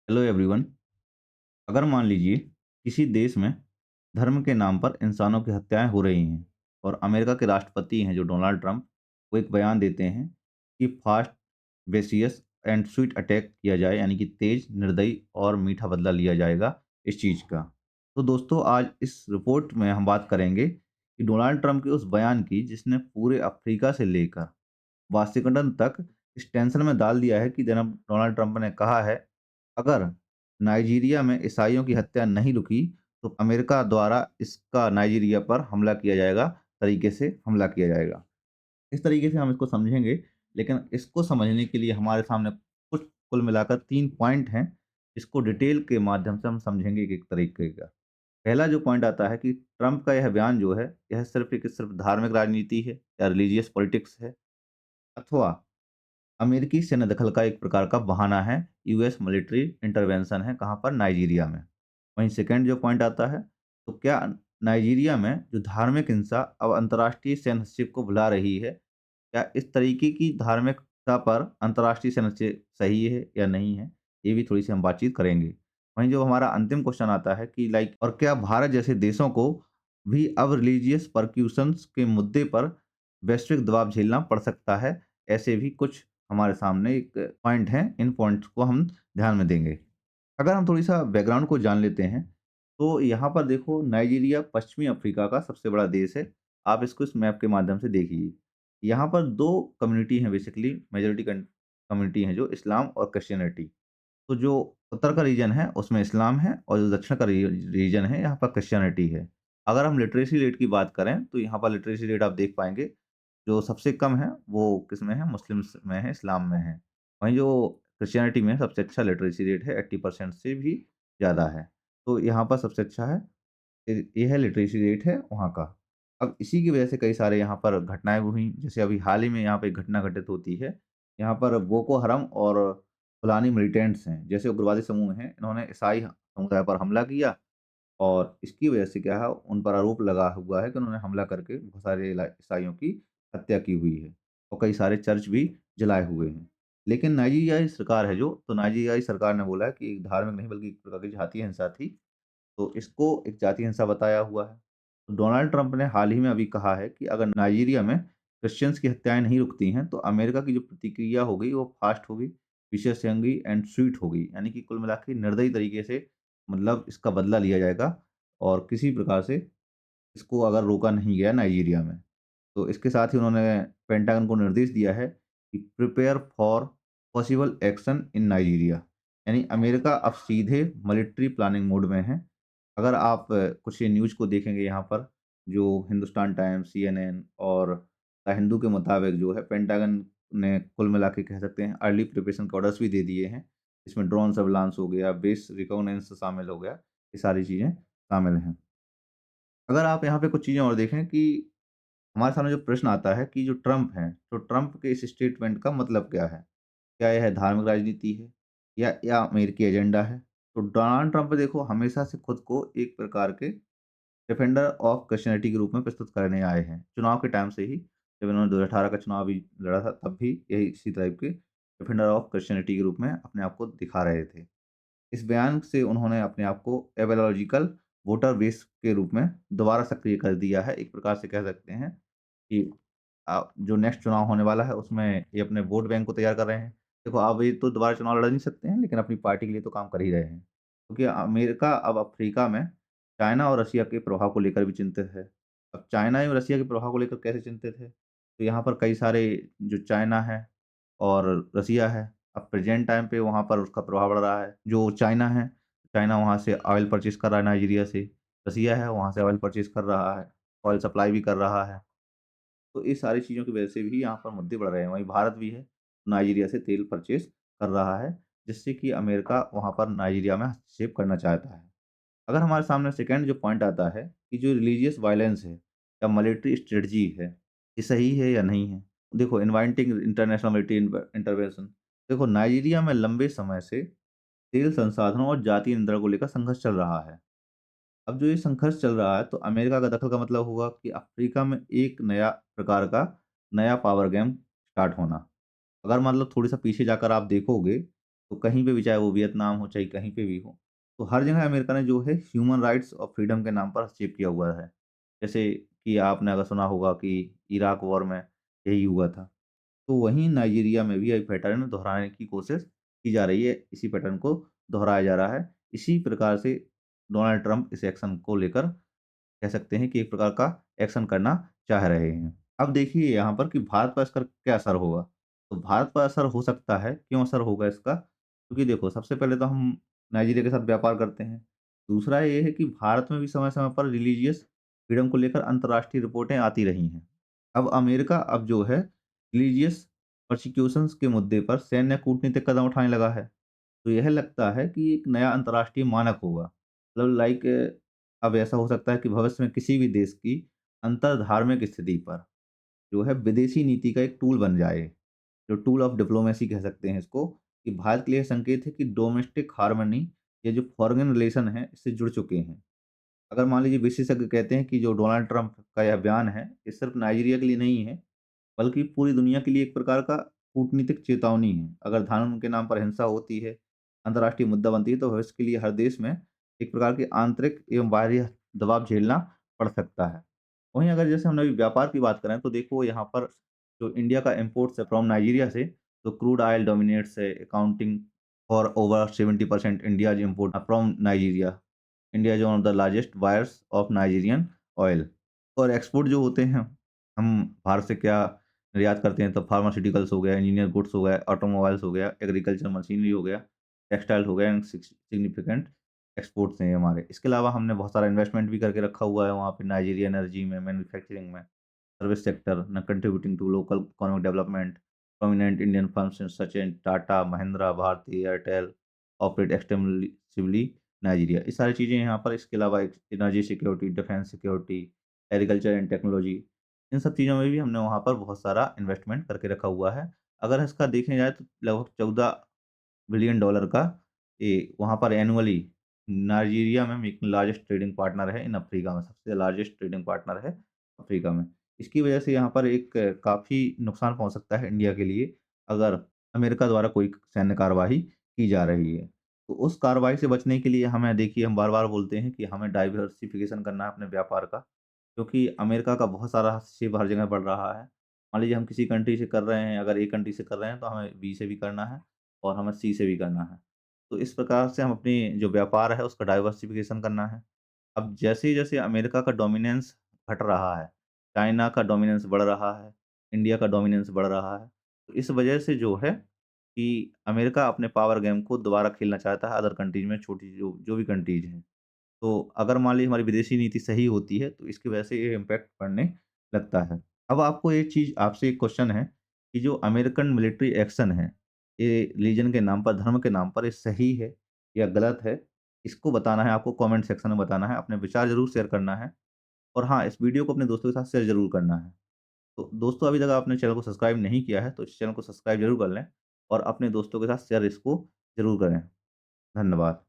Hello everyone. अगर मान लीजिए किसी देश में धर्म के नाम पर इंसानों की हत्याएं हो रही हैं और अमेरिका के राष्ट्रपति हैं जो डोनाल्ड ट्रंप वो एक बयान देते हैं कि फास्ट वेसियस एंड स्वीट अटैक किया जाए, यानी कि तेज निर्दयी और मीठा बदला लिया जाएगा इस चीज़ का। तो दोस्तों, आज इस रिपोर्ट में हम बात करेंगे कि डोनाल्ड ट्रंप के उस बयान की जिसने पूरे अफ्रीका से लेकर वाशिंगटन तक इस टेंशन में डाल दिया है कि जनाब डोनाल्ड ट्रंप ने कहा है, अगर नाइजीरिया में ईसाइयों की हत्या नहीं रुकी तो अमेरिका द्वारा इसका नाइजीरिया पर हमला किया जाएगा, तरीके से हमला किया जाएगा। इस तरीके से हम इसको समझेंगे, लेकिन इसको समझने के लिए हमारे सामने कुछ कुल मिलाकर 3 पॉइंट हैं, इसको डिटेल के माध्यम से हम समझेंगे एक-एक तरीके का। पहला जो पॉइंट आता है कि ट्रंप का यह बयान जो है, यह सिर्फ़ धार्मिक राजनीति है या रिलीजियस पॉलिटिक्स है, अथवा अमेरिकी सैन्य दखल का एक प्रकार का बहाना है, यूएस मिलिट्री इंटरवेंशन है, कहाँ पर? नाइजीरिया में। वहीं सेकंड जो पॉइंट आता है, तो क्या नाइजीरिया में जो धार्मिक हिंसा अब अंतर्राष्ट्रीय सैन्य हस्तक्षेप को भुला रही है, क्या इस तरीके की धार्मिकता पर अंतर्राष्ट्रीय सैन्य हस्तक्षेप सही है या नहीं है? ये भी थोड़ी-सी हम बातचीत करेंगे। वहीं जो हमारा अंतिम क्वेश्चन आता है कि और क्या भारत जैसे देशों को भी अब रिलीजियस परक्यूशंस के मुद्दे पर वैश्विक दबाव झेलना पड़ सकता है? ऐसे भी कुछ हमारे सामने एक पॉइंट हैं, इन पॉइंट्स को हम ध्यान में देंगे। अगर हम थोड़ी-सा बैकग्राउंड को जान लेते हैं, तो यहाँ पर देखो, नाइजीरिया पश्चिमी अफ्रीका का सबसे बड़ा देश है। आप इसको इस मैप के माध्यम से देखिए। यहाँ पर 2 कम्युनिटी हैं, बेसिकली मेजॉरिटी कम्युनिटी हैं, जो इस्लाम और क्रिश्चियनिटी। तो जो उत्तर का रीजन है उसमें इस्लाम है और जो दक्षिण का रीजन है यहाँ पर क्रिश्चियनिटी है। अगर हम लिटरेसी रेट की बात करें तो यहाँ पर लिटरेसी रेट आप देख पाएँगे, जो सबसे कम है वो किसमें है? मुस्लिम्स में है, इस्लाम में है। वहीं जो क्रिश्चियनिटी में सबसे अच्छा लिटरेसी रेट है, 80% से भी ज़्यादा है। तो यहाँ पर सबसे अच्छा है, ये है लिटरेसी रेट है वहाँ का। अब इसी की वजह से कई सारे यहाँ पर घटनाएँ हुई, जैसे अभी हाल ही में यहाँ पे एक घटना घटित होती है। यहाँ पर बोको हरम और फुलानी मिलिटेंट्स हैं, जैसे उग्रवादी समूह हैं, इन्होंने ईसाई समुदाय पर हमला किया और इसकी वजह से क्या है, उन पर आरोप लगा हुआ है कि उन्होंने हमला करके बहुत सारे ईसाइयों की हत्या की हुई है और कई सारे चर्च भी जलाए हुए हैं। लेकिन नाइजीरियाई सरकार है जो, तो नाइजीरियाई सरकार ने बोला है कि धार्मिक नहीं बल्कि एक प्रकार की जातीय हिंसा थी, तो इसको एक जातीय हिंसा बताया हुआ है। तो डोनाल्ड ट्रंप ने हाल ही में अभी कहा है कि अगर नाइजीरिया में क्रिश्चियंस की हत्याएँ नहीं रुकती हैं, तो अमेरिका की जो प्रतिक्रिया होगी वो फ़ास्ट होगी, विशेष होंगी एंड स्वीट होगी। यानी कि कुल मिला के निर्दयी तरीके से मतलब इसका बदला लिया जाएगा और किसी प्रकार से इसको अगर रोका नहीं गया नाइजीरिया में। तो इसके साथ ही उन्होंने पेंटागन को निर्देश दिया है कि prepare for possible action in Nigeria, यानी अमेरिका अब सीधे मिलिट्री प्लानिंग मोड में है। अगर आप कुछ ये न्यूज़ को देखेंगे यहाँ पर, जो हिंदुस्तान टाइम्स, सीएनएन और द हिंदू के मुताबिक जो है, पेंटागन ने कुल मिला के कह सकते हैं अर्ली प्रिपरेशन के ऑर्डर्स भी दे दिए हैं। इसमें ड्रोन सर्विलांस हो गया, बेस रिकॉग्निशन शामिल हो गया, ये सारी चीज़ें शामिल हैं। अगर आप यहाँ पे कुछ चीज़ें और देखें कि हमारे सामने जो प्रश्न आता है कि जो ट्रम्प हैं, तो ट्रम्प के इस स्टेटमेंट का मतलब क्या है? क्या यह धार्मिक राजनीति है या अमेरिकी एजेंडा है? तो डोनाल्ड ट्रम्प देखो हमेशा से खुद को एक प्रकार के डिफेंडर ऑफ क्रिश्चियनिटी के रूप में प्रस्तुत करने आए हैं। चुनाव के टाइम से ही, जब इन्होंने 2018 का चुनाव भी लड़ा था, तब भी यही इसी टाइप के डिफेंडर ऑफ क्रिश्चियनिटी के रूप में अपने आप को दिखा रहे थे। इस बयान से उन्होंने अपने आप को एबालॉजिकल वोटर बेस के रूप में दोबारा सक्रिय कर दिया है। एक प्रकार से कह सकते हैं कि जो नेक्स्ट चुनाव होने वाला है उसमें ये अपने वोट बैंक को तैयार कर रहे हैं। देखो, अब ये तो दोबारा चुनाव लड़ नहीं सकते हैं, लेकिन अपनी पार्टी के लिए तो काम कर ही रहे हैं। क्योंकि अमेरिका अब अफ्रीका में चाइना और रशिया के प्रभाव को लेकर भी चिंतित है। अब चाइना और रशिया के प्रभाव को लेकर कैसे चिंतित है? तो यहाँ पर कई सारे, जो चाइना है और रसिया है, अब प्रेज़ेंट टाइम पे वहाँ पर उसका प्रभाव बढ़ रहा है। जो चाइना है, चाइना वहाँ से ऑयल परचेज़ कर रहा है नाइजीरिया से, रसिया है वहाँ से ऑयल परचेज़ कर रहा है, ऑयल सप्लाई भी कर रहा है। तो इस सारी चीज़ों की वजह से भी यहाँ पर मुद्दे बढ़ रहे हैं। वहीं भारत भी है, नाइजीरिया से तेल परचेज़ कर रहा है, जिससे कि अमेरिका वहाँ पर नाइजीरिया में हस्तक्षेप करना चाहता है। अगर हमारे सामने सेकंड जो पॉइंट आता है कि जो रिलीजियस वायलेंस है या मिलिट्री स्ट्रेटजी है, ये सही है या नहीं है? देखो, इनवाइटिंग इंटरनेशनल मिलिट्री इंटरवेंशन, देखो नाइजीरिया में लंबे समय से तेल संसाधनों और जातीय नियंत्रण को लेकर संघर्ष चल रहा है। अब जो ये संघर्ष चल रहा है, तो अमेरिका का दखल का मतलब होगा कि अफ्रीका में एक नया प्रकार का नया पावर गेम स्टार्ट होना। अगर मतलब थोड़ी-सा पीछे जाकर आप देखोगे, तो कहीं पे भी चाहे वो वियतनाम हो, चाहे कहीं पे भी हो, तो हर जगह अमेरिका ने जो है ह्यूमन राइट्स और फ्रीडम के नाम पर हस्तक्षेप किया हुआ है। जैसे कि आपने अगर सुना होगा कि इराक वॉर में यही हुआ था। तो वहीं नाइजीरिया में भी यही पैटर्न दोहराने की कोशिश की जा रही है, इसी पैटर्न को दोहराया जा रहा है। इसी प्रकार से डोनाल्ड ट्रंप इस एक्शन को लेकर कह सकते हैं कि एक प्रकार का एक्शन करना चाह रहे हैं। अब देखिए यहाँ पर कि भारत पर इसका क्या असर होगा? तो भारत पर असर हो सकता है, क्यों असर होगा इसका? क्योंकि देखो सबसे पहले तो हम नाइजीरिया के साथ व्यापार करते हैं। दूसरा ये है कि भारत में भी समय-समय पर रिलीजियस फ्रीडम को लेकर अंतर्राष्ट्रीय रिपोर्टें आती रही हैं। अब अमेरिका अब जो है रिलीजियस प्रोसिक्यूशंस के मुद्दे पर सैन्य कूटनीतिक कदम उठाने लगा है। तो यह लगता है कि एक नया अंतर्राष्ट्रीय मानक होगा। मतलब लाइक अब ऐसा हो सकता है कि भविष्य में किसी भी देश की अंतर्धार्मिक स्थिति पर जो है विदेशी नीति का एक टूल बन जाए। जो टूल ऑफ डिप्लोमेसी कह सकते हैं इसको, कि भारत के लिए संकेत है कि डोमेस्टिक हार्मनी ये जो फॉरेन रिलेशन है इससे जुड़ चुके हैं। अगर मान लीजिए विशेषज्ञ कहते हैं कि जो डोनाल्ड ट्रंप का यह बयान है, ये सिर्फ नाइजीरिया के लिए नहीं है, बल्कि पूरी दुनिया के लिए एक प्रकार का कूटनीतिक चेतावनी है। अगर धर्म के नाम पर हिंसा होती है, अंतर्राष्ट्रीय मुद्दा बनती है, तो भविष्य के लिए हर देश में एक प्रकार के आंतरिक एवं बाह्य दबाव झेलना पड़ सकता है। वहीं अगर जैसे हमने अभी व्यापार की बात करें, तो देखो यहाँ पर जो इंडिया का इम्पोर्ट्स है फ्रॉम नाइजीरिया से, तो क्रूड ऑयल डोमिनेट्स है, accounting for over 70% India's import from Nigeria. India is one of the largest buyers of Nigerian oil. और एक्सपोर्ट जो होते हैं, हम भारत से क्या निर्यात करते हैं, तो फार्मास्यूटिकल्स हो गया, इंजीनियर गुड्स हो गया, ऑटोमोबाइल्स हो गया, एग्रीकल्चर मशीनरी हो गया, टेक्सटाइल हो गया एंड सिग्निफिकेंट एक्सपोर्ट्स हैं ये हमारे। इसके अलावा हमने बहुत सारा इन्वेस्टमेंट भी करके रखा हुआ है वहाँ पे नाइजीरिया एनर्जी में, मैन्युफैक्चरिंग में, सर्विस सेक्टर न contributing to local economic development. Prominent Indian firms such as Tata, Mahindra, Bharti Airtel operate extensively Nigeria. ये सारी चीज़ें यहाँ पर, इसके अलावा एक energy security, defence security, agriculture and technology, इन सब चीज़ों में भी हमने वहाँ पर बहुत सारा इन्वेस्टमेंट करके रखा हुआ है। अगर इसका देखें जाए तो लगभग 14 बिलियन डॉलर का ये वहाँ पर एनुअली नाइजीरिया में एक लार्जेस्ट ट्रेडिंग पार्टनर है इन अफ्रीका में, सबसे लार्जेस्ट ट्रेडिंग पार्टनर है अफ्रीका में। इसकी वजह से यहाँ पर एक काफ़ी नुकसान पहुँच सकता है इंडिया के लिए, अगर अमेरिका द्वारा कोई सैन्य कार्यवाही की जा रही है। तो उस कार्रवाई से बचने के लिए हमें, देखिए हम बार-बार बोलते हैं कि हमें डाइवर्सिफ़िकेशन करना है अपने व्यापार का, क्योंकि अमेरिका का बहुत सारा हस्तक्षेप हर जगह बढ़ रहा है। मान लीजिए हम किसी कंट्री से कर रहे हैं, अगर ए कंट्री से कर रहे हैं तो हमें बी से भी करना है और हमें सी से भी करना है। तो इस प्रकार से हम अपनी जो व्यापार है उसका डाइवर्सिफ़िकेशन करना है। अब जैसे-जैसे अमेरिका का डोमिनेंस घट रहा है, चाइना का डोमिनेंस बढ़ रहा है, इंडिया का डोमिनेंस बढ़ रहा है, तो इस वजह से जो है कि अमेरिका अपने पावर गेम को दोबारा खेलना चाहता है अदर कंट्रीज़ में, छोटी जो जो भी कंट्रीज़ हैं। तो अगर मान लीजिए हमारी विदेशी नीति सही होती है, तो इसकी वजह से ये इम्पैक्ट पड़ने लगता है। अब आपको एक चीज़, आपसे एक क्वेश्चन है कि जो अमेरिकन मिलिट्री एक्शन है, ये रिलीजन के नाम पर, धर्म के नाम पर, ये सही है या गलत है? इसको बताना है आपको, कमेंट सेक्शन में बताना है, अपने विचार ज़रूर शेयर करना है और हाँ, इस वीडियो को अपने दोस्तों के साथ शेयर ज़रूर करना है। तो दोस्तों, अभी तक आपने चैनल को सब्सक्राइब नहीं किया है, तो इस चैनल को सब्सक्राइब ज़रूर कर लें और अपने दोस्तों के साथ शेयर इसको ज़रूर करें। धन्यवाद।